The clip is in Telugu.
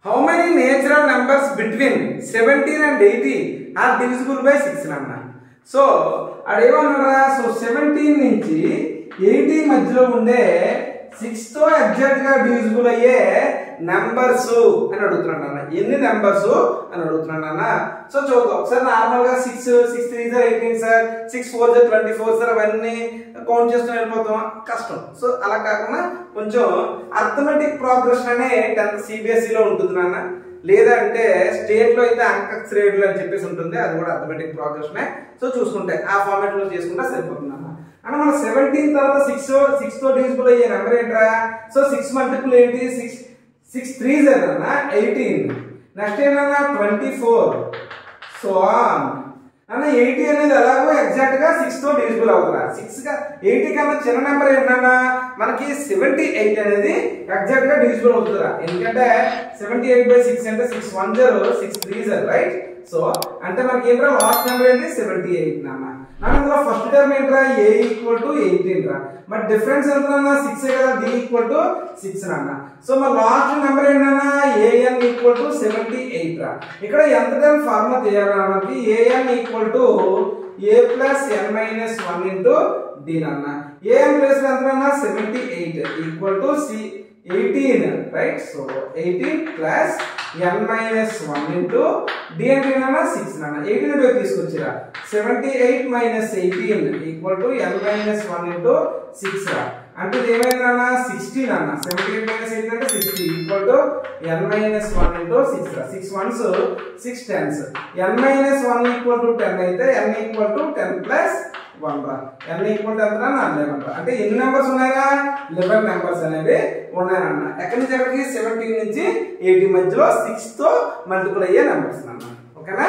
How many natural numbers between 17 and 80 are divisible by 6 అన్న. సో అదేమన్నారా, సో 17 నుంచి 80 మధ్యలో ఉండే 6 తో ఎగ్జాక్ట్ గా డివిజిబుల్ అయ్యే నెంబర్స్ అని అడుగుతున్నాడు అన్న. ఎన్ని నెంబర్స్ అని అడుగుతున్నాడు అన్న. సో చూద్దాం ఒకసారి. నార్మల్ గా 6 3 సార్ 18 సార్, 6 4 సార్ 24 సార్, అవన్నీ కౌంట్ చేసుకుని వెళ్ళిపోతాం, కష్టం. సో అలా కాకుండా కొంచెం అర్థమెటిక్ ప్రోగ్రెషన్ అనే 10th CBSE లో ఉంటుంది నాన్న. లేదంటే స్టేట్ లో అయితే అంక శ్రేణులు అని చెప్పేసి ఉంటుంది, అది కూడా అర్థమెటిక్ ప్రోగ్రెషన్. సో చూసుకుంటే ఆ ఫార్మాట్ లో చేసుకుంటే సరిపోతుంది అన్న. అంటే మన 17 తర్వాత 6 తో డివిజిబుల్ అయ్యే నెంబర్ ఏంట్రా? సో 6 మల్టిపుల్ ఏంటి? 6 3s అన్న 18. నెక్స్ట్ ఏంటన్నా 24. సో అన్న 80 అనేది ఎలాగో ఎగ్జాక్ట్ గా 6 తో డివిజిబుల్ అవుతుందా? 80 కన్నా చిన్న నెంబర్ ఏంటన్నా మనకి 78 అనేది ఎగ్జాక్ట్ గా డివిజిబుల్ అవుతుందా? ఎందుకంటే 78/6 అంటే 6 1 0 6 3 0 రైట్. సో అంటే మనకి ఏంట్రా లాస్ట్ నెంబర్ ఏంటి? 78 నాన్న. అందులో ఫస్ట్ టర్మ్ ఏంట్రా? a = 18 రా. మరి డిఫరెన్స్ ఎంత అన్న? 6 కదా. d = 6 నాన్న. సో మరి లాస్ట్ నెంబర్ ఏంటన్నా? an = 78 రా. ఇక్కడ ఎంత టర్మ్ ఫార్ములా చేయాలన్నా మనకి an = a + n - 1 * d నాన్న. an ప్లేస్ ఎంత అన్న? 78 = c 18 right. So 18 + n - 1 * d అంటే ఏమన్నా 6 నాన్న. 18 ని తీసుకొచ్చిరా. 78 - 18 = n - 1 * 6 రా. అంటే ఇది ఏమైందన్నా 16 అన్న. 78 - 18 అంటే 60 = n - 1 * 6 రా. 6 ones 6 tens. n - 1 = 10 అయితే n = 10 + 1 రా. n = ఎంత రా? 11 రా. అంటే ఎన్ని నెంబర్స్ ఉన్నాయా? 11 నెంబర్స్ అనేవి ఉన్నాయన్న. ఎక్కడి నుంచి ఎక్కడికి? 17 నుంచి 80 మధ్యలో 6 తో మల్టిపుల్ అయ్యే నెంబర్స్ అన్న. ఓకేనా?